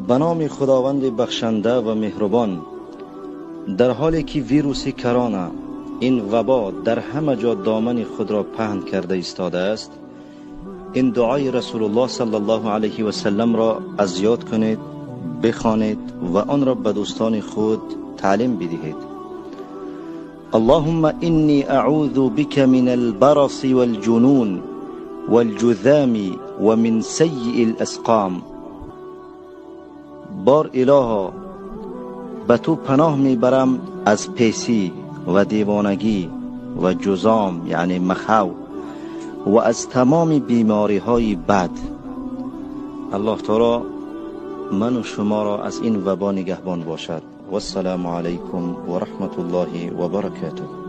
به نام خداوند بخشنده و مهربان. در حالی که ویروس کرونا، این وبا در همه جا دامن خود را پهن کرده ایستاده است، این دعای رسول الله صلی الله علیه و سلم را از یاد کنید، بخوانید و آن را به دوستان خود تعلیم بدهید. اللهم انی اعوذ بک من البرص والجنون والجذام و من سیء الاسقام. بار الها، به تو پناه میبرم از پیسی و دیوانگی و جذام یعنی مخو و از تمام بیماری های بد. الله تعالی من و شما را از این وبا نگهبان باشد. و السلام علیکم و رحمت الله و برکاته.